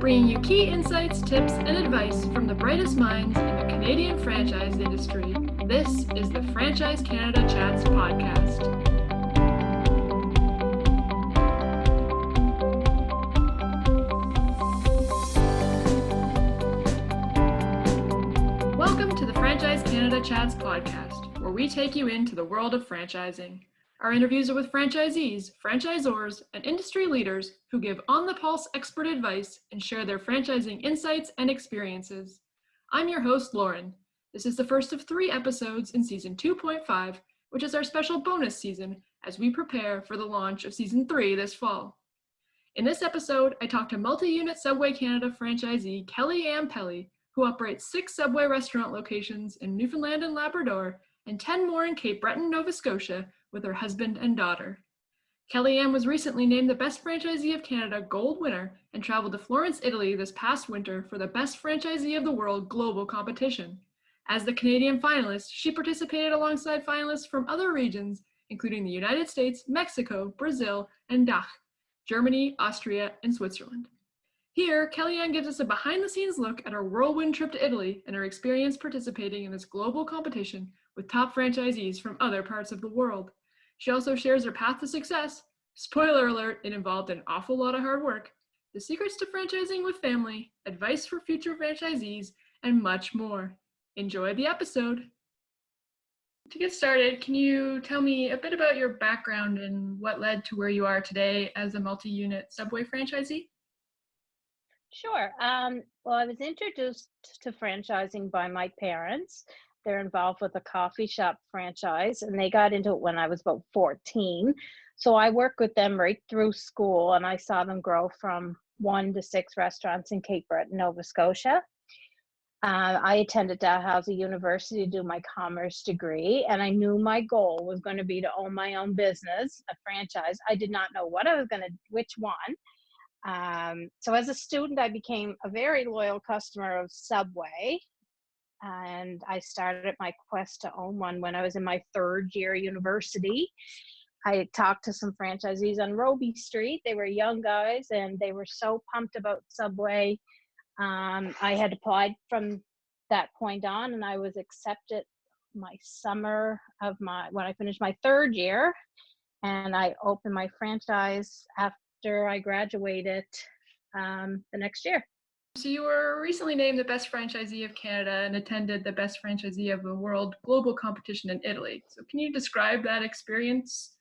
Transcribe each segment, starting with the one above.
bringing you key insights, tips, and advice from the brightest minds in the Canadian franchise industry. This is the Franchise Canada Chats podcast. Welcome to the Franchise Canada Chats podcast, where we take you into the world of franchising. Our interviews are with franchisees, franchisors, and industry leaders who give on-the-pulse expert advice and share their franchising insights and experiences. I'm your host, Lauren. This is the first of 3 episodes in Season 2.5, which is our special bonus season as we prepare for the launch of Season 3 this fall. In this episode, I talked to multi-unit Subway Canada franchisee Kelly-Anne Pelley, who operates 6 Subway restaurant locations in Newfoundland and Labrador and 10 more in Cape Breton, Nova Scotia, with her husband and daughter. Kelly-Anne was recently named the Best Franchisee of Canada Gold winner and traveled to Florence, Italy this past winter for the Best Franchisee of the World global competition. As the Canadian finalist, she participated alongside finalists from other regions, including the United States, Mexico, Brazil, and DACH, Germany, Austria, and Switzerland. Here, Kelly-Anne gives us a behind-the-scenes look at her whirlwind trip to Italy and her experience participating in this global competition with top franchisees from other parts of the world. She also shares her path to success. Spoiler alert, it involved an awful lot of hard work, the secrets to franchising with family, advice for future franchisees, and much more. Enjoy the episode. To get started, can you tell me a bit about your background and what led to where you are today as a multi-unit Subway franchisee? Sure. Well, I was introduced to franchising by my parents. They're involved with a coffee shop franchise, and they got into it when I was about 14. So I worked with them right through school, and I saw them grow from 1 to 6 restaurants in Cape Breton, Nova Scotia. I attended Dalhousie University to do my commerce degree, and I knew my goal was going to be to own my own business, a franchise. I did not know which one. So as a student, I became a very loyal customer of Subway. And I started my quest to own one when I was in my 3rd year university. I talked to some franchisees on Roby Street. They were young guys and they were so pumped about Subway. I had applied from that point on and I was accepted my summer of when I finished my 3rd year. And I opened my franchise after I graduated the next year. So you were recently named the Best Franchisee of Canada and attended the Best Franchisee of the World global competition in Italy. So can you describe that experience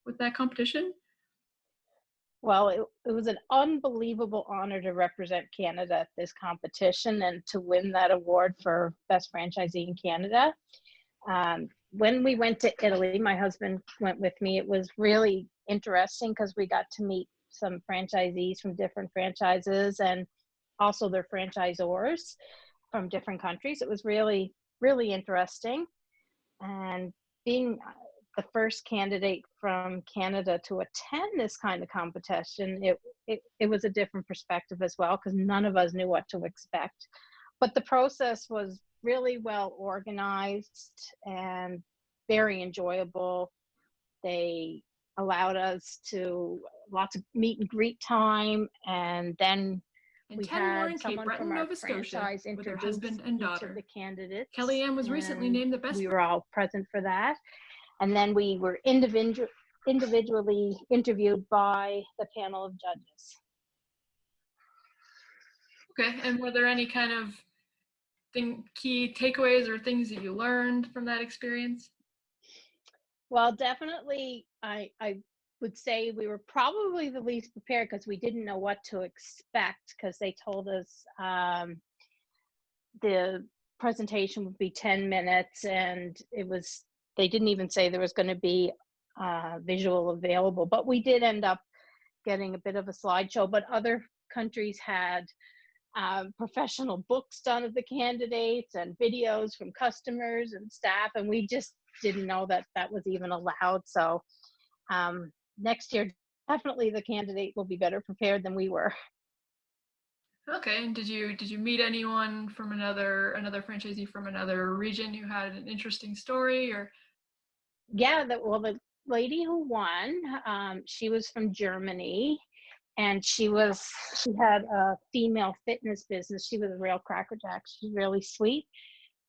with that competition? Well, it was an unbelievable honor to represent Canada at this competition and to win that award for Best Franchisee in Canada. When we went to Italy, my husband went with me. It was really interesting because we got to meet some franchisees from different franchises and also their franchisors from different countries. It was really, really interesting. And being the first candidate from Canada to attend this kind of competition, it was a different perspective as well, because none of us knew what to expect. But the process was really well organized and very enjoyable. They allowed us to lots of meet and greet time, and then we had someone from our franchise with her husband and daughter. Each of the candidates. Kelly-Anne was recently named the best. We were all present for that. And then we were individually interviewed by the panel of judges. Okay, and were there any kind of key takeaways or things that you learned from that experience? Well, definitely, I would say we were probably the least prepared because we didn't know what to expect, because they told us the presentation would be 10 minutes and they didn't even say there was going to be visual available, but we did end up getting a bit of a slideshow. But other countries had professional books done of the candidates and videos from customers and staff, and we just didn't know that was even allowed. So next year, definitely the candidate will be better prepared than we were. Okay, and did you meet anyone from another franchisee from another region who had an interesting story? Or yeah, the lady who won, she was from Germany, and she had a female fitness business. She was a real crackerjack. She's really sweet.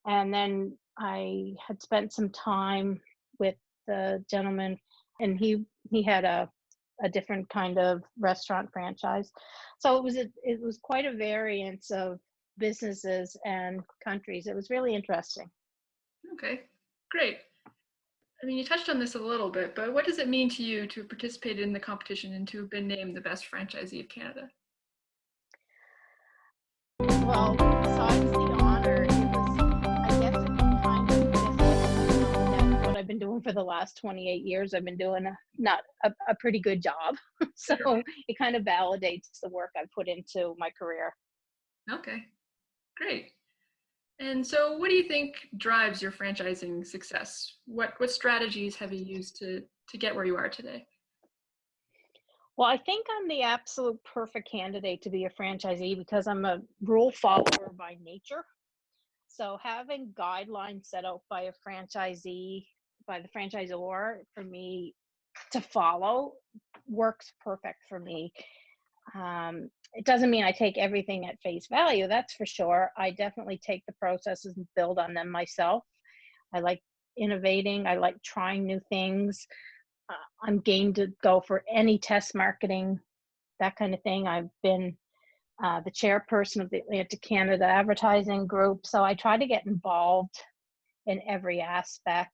And then I had spent some time with the gentleman, and he had a different kind of restaurant franchise. So it was quite a variance of businesses and countries. It was really interesting. Okay, great. I mean, you touched on this a little bit, but what does it mean to you to have participated in the competition and to have been named the best franchisee of Canada? Well, besides the honor, it was, I guess it kind of just that what I've been doing for the last 28 years. I've been doing not a pretty good job. So it kind of validates the work I've put into my career. Okay, great. And so what do you think drives your franchising success? What strategies have you used to get where you are today? Well, I think I'm the absolute perfect candidate to be a franchisee because I'm a rule follower by nature. So having guidelines set out by a franchisee, by the franchisor for me to follow works perfect for me. It doesn't mean I take everything at face value, that's for sure. I definitely take the processes and build on them myself. I like innovating, I like trying new things. I'm game to go for any test marketing, that kind of thing. I've been the chairperson of the Atlantic Canada Advertising Group, so I try to get involved in every aspect.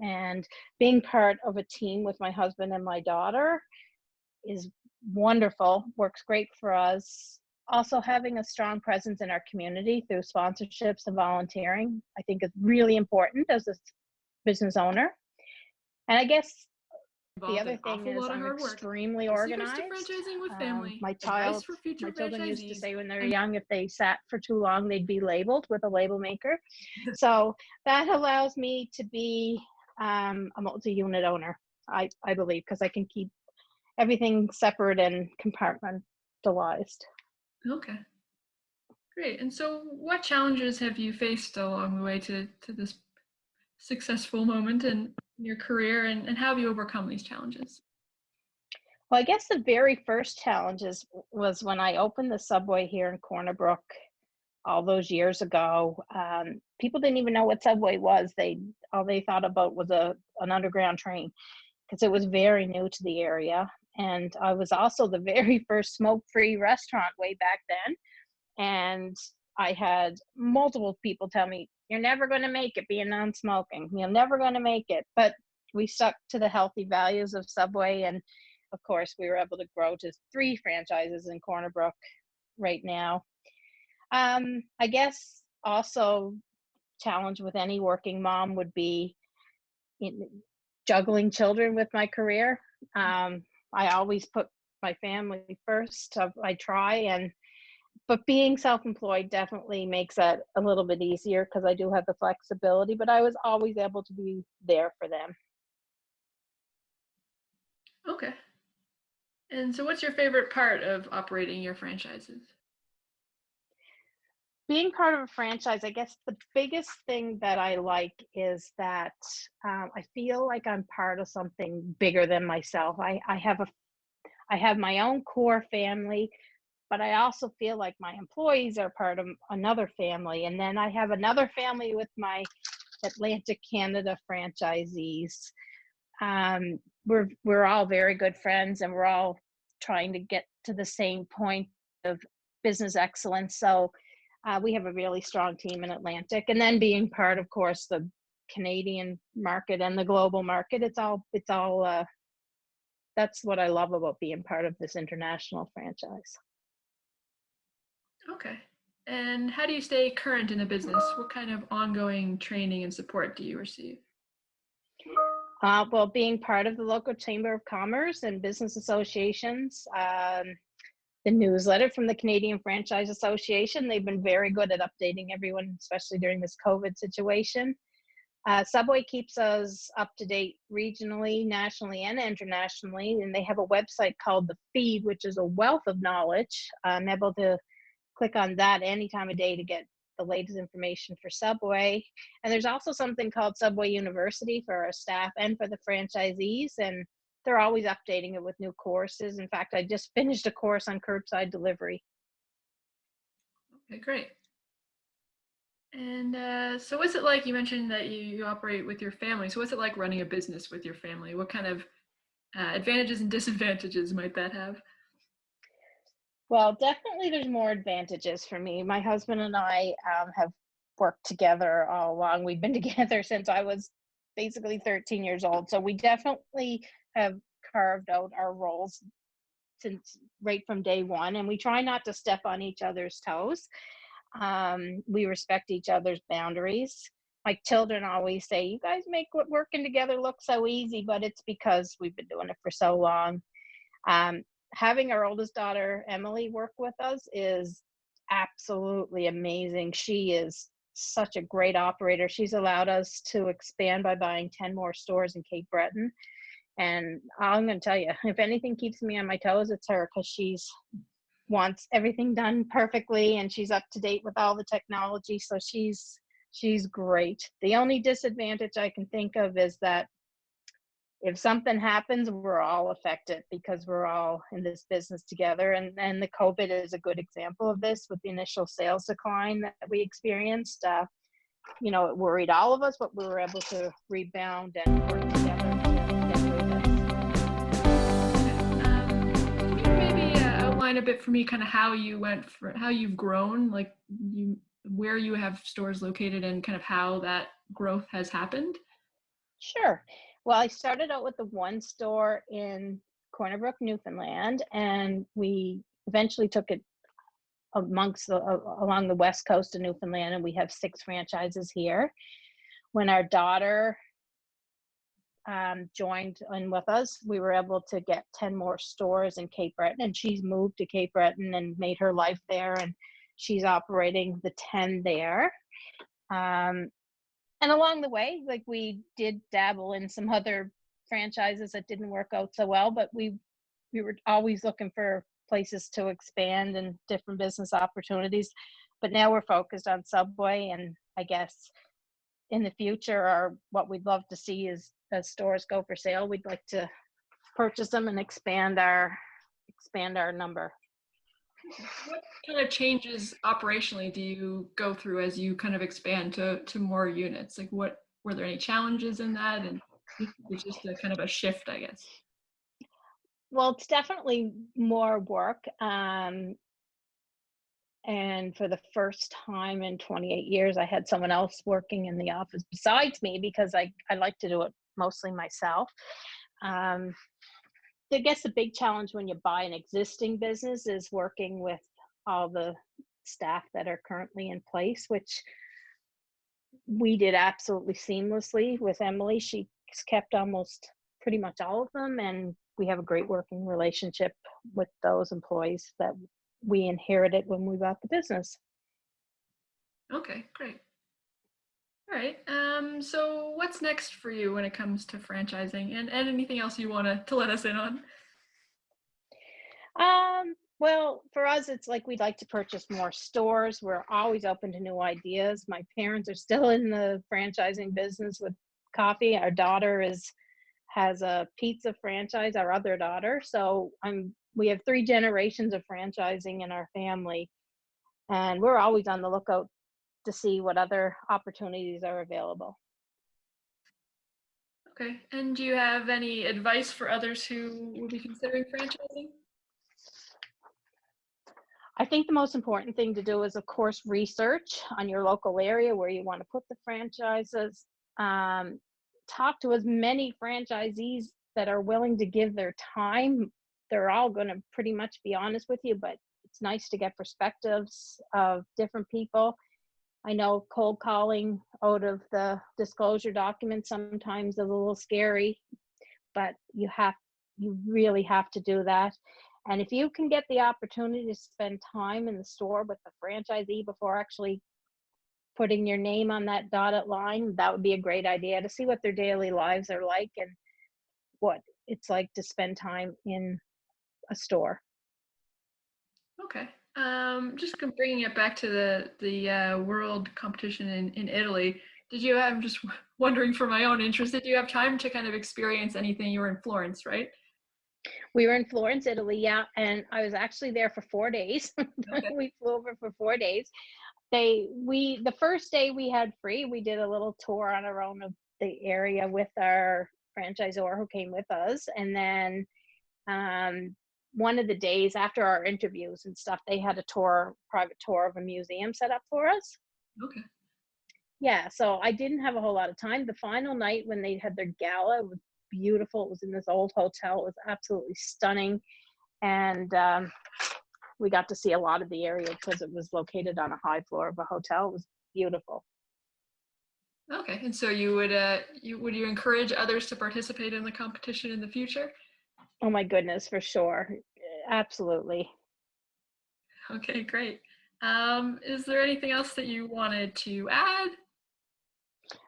And being part of a team with my husband and my daughter is wonderful, works great for us. Also, having a strong presence in our community through sponsorships and volunteering, I think is really important as a business owner. And I guess the other thing is I'm extremely organized. Franchising with family. My future children used to franchisees. say when they were young, if they sat for too long, they'd be labeled with a label maker. So that allows me to be a multi-unit owner, I believe, because I can keep everything separate and compartmentalized. Okay, great. And so what challenges have you faced along the way to this successful moment in your career, and how have you overcome these challenges? Well, I guess the very first challenges was when I opened the Subway here in Corner Brook all those years ago. People didn't even know what Subway was. All they thought about was an underground train, because it was very new to the area. And I was also the very first smoke-free restaurant way back then. And I had multiple people tell me, "You're never going to make it being non-smoking. You're never going to make it." But we stuck to the healthy values of Subway. And of course, we were able to grow to 3 franchises in Corner Brook right now. I guess also challenge with any working mom would be juggling children with my career. I always put my family first. I try, but being self-employed definitely makes that a little bit easier because I do have the flexibility, but I was always able to be there for them. Okay. And so what's your favorite part of operating your franchises? Being part of a franchise, I guess the biggest thing that I like is that I feel like I'm part of something bigger than myself. I have my own core family, but I also feel like my employees are part of another family. And then I have another family with my Atlantic Canada franchisees. We're all very good friends, and we're all trying to get to the same point of business excellence. So we have a really strong team in Atlantic. And then being part, of course, the Canadian market and the global market, it's all that's what I love about being part of this international franchise. Okay. And how do you stay current in the business? What kind of ongoing training and support do you receive? Well, being part of the local Chamber of Commerce and business associations, the newsletter from the Canadian Franchise Association, they've been very good at updating everyone, especially during this COVID situation. Subway keeps us up to date regionally, nationally, and internationally, and they have a website called The Feed, which is a wealth of knowledge. I'm able to click on that any time of day to get the latest information for Subway. And there's also something called Subway University for our staff and for the franchisees. And they're always updating it with new courses. In fact, I just finished a course on curbside delivery. Okay, great. And so what's it like? You mentioned that you operate with your family. So what's it like running a business with your family? What kind of advantages and disadvantages might that have? Well, definitely there's more advantages for me. My husband and I have worked together all along. We've been together since I was basically 13 years old. So we definitely have carved out our roles since right from day one, and we try not to step on each other's toes. We respect each other's boundaries. My children always say, "You guys make working together look so easy," but it's because we've been doing it for so long. Um, Having our oldest daughter, Emily, work with us is absolutely amazing. She is such a great operator. She's allowed us to expand by buying 10 more stores in Cape Breton. And I'm going to tell you, if anything keeps me on my toes, it's her, because she's wants everything done perfectly and she's up to date with all the technology. So she's great. The only disadvantage I can think of is that if something happens, we're all affected because we're all in this business together. And the COVID is a good example of this with the initial sales decline that we experienced. It worried all of us, but we were able to rebound and work together to get through Can you maybe outline a bit for me kind of how how you've grown, like where you have stores located and kind of how that growth has happened? Sure. Well, I started out with the one store in Corner Brook, Newfoundland, and we eventually took it along the west coast of Newfoundland, and we have 6 franchises here. When our daughter joined in with us, we were able to get 10 more stores in Cape Breton, and she's moved to Cape Breton and made her life there, and she's operating the 10 there. And along the way, like, we did dabble in some other franchises that didn't work out so well, but we were always looking for places to expand and different business opportunities. But now we're focused on Subway, and I guess in the future, or what we'd love to see is, as stores go for sale, we'd like to purchase them and expand our number. What kind of changes operationally do you go through as you kind of expand to more units? Like, what were there any challenges in that? And it's just a kind of a shift, I guess. Well, it's definitely more work. And for the first time in 28 years, I had someone else working in the office besides me, because I like to do it mostly myself. Um, I guess the big challenge when you buy an existing business is working with all the staff that are currently in place, which we did absolutely seamlessly with Emily. She's kept almost pretty much all of them, and we have a great working relationship with those employees that we inherited when we bought the business. Okay, great. All right. So what's next for you when it comes to franchising, and anything else you want to let us in on? Well, for us, it's like we'd like to purchase more stores. We're always open to new ideas. My parents are still in the franchising business with coffee. Our daughter has a pizza franchise, our other daughter. So we have 3 generations of franchising in our family, and we're always on the lookout to see what other opportunities are available. Okay. And do you have any advice for others who will be considering franchising? I think the most important thing to do is, of course, research on your local area where you want to put the franchises. Um, Talk to as many franchisees that are willing to give their time. They're all going to pretty much be honest with you, but it's nice to get perspectives of different people. I know cold calling out of the disclosure document sometimes is a little scary, but you really have to do that. And if you can get the opportunity to spend time in the store with the franchisee before actually putting your name on that dotted line, that would be a great idea, to see what their daily lives are like and what it's like to spend time in a store. Okay. Just bringing it back to the world competition in Italy. I'm just wondering for my own interest, did you have time to kind of experience anything? You were in Florence, right? We were in Florence, Italy, yeah, and I was actually there for 4 days. Okay. We flew over for 4 days. The first day we had free, we did a little tour on our own of the area with our franchisor who came with us, and then one of the days after our interviews and stuff, they had a private tour of a museum set up for us. Okay. Yeah, so I didn't have a whole lot of time. The final night when they had their gala was beautiful. It was in this old hotel. It was absolutely stunning. And we got to see a lot of the area because it was located on a high floor of a hotel. It was beautiful. Okay. And so would you encourage others to participate in the competition in the future? Oh my goodness, for sure. Absolutely. Okay, great. Is there anything else that you wanted to add?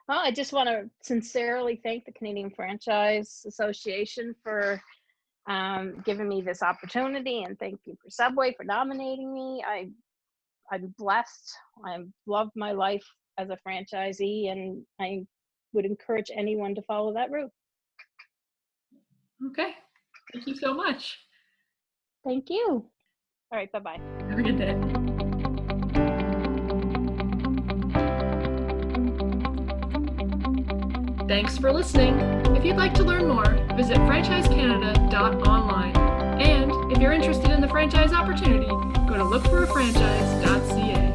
Well, I just want to sincerely thank the Canadian Franchise Association for giving me this opportunity, and thank you for Subway for nominating me. I'm blessed. I've loved my life as a franchisee, and I would encourage anyone to follow that route. Okay. Thank you so much. Thank you. All right, bye-bye. Have a good day. Thanks for listening. If you'd like to learn more, visit franchisecanada.online. And if you're interested in the franchise opportunity, go to lookforafranchise.ca.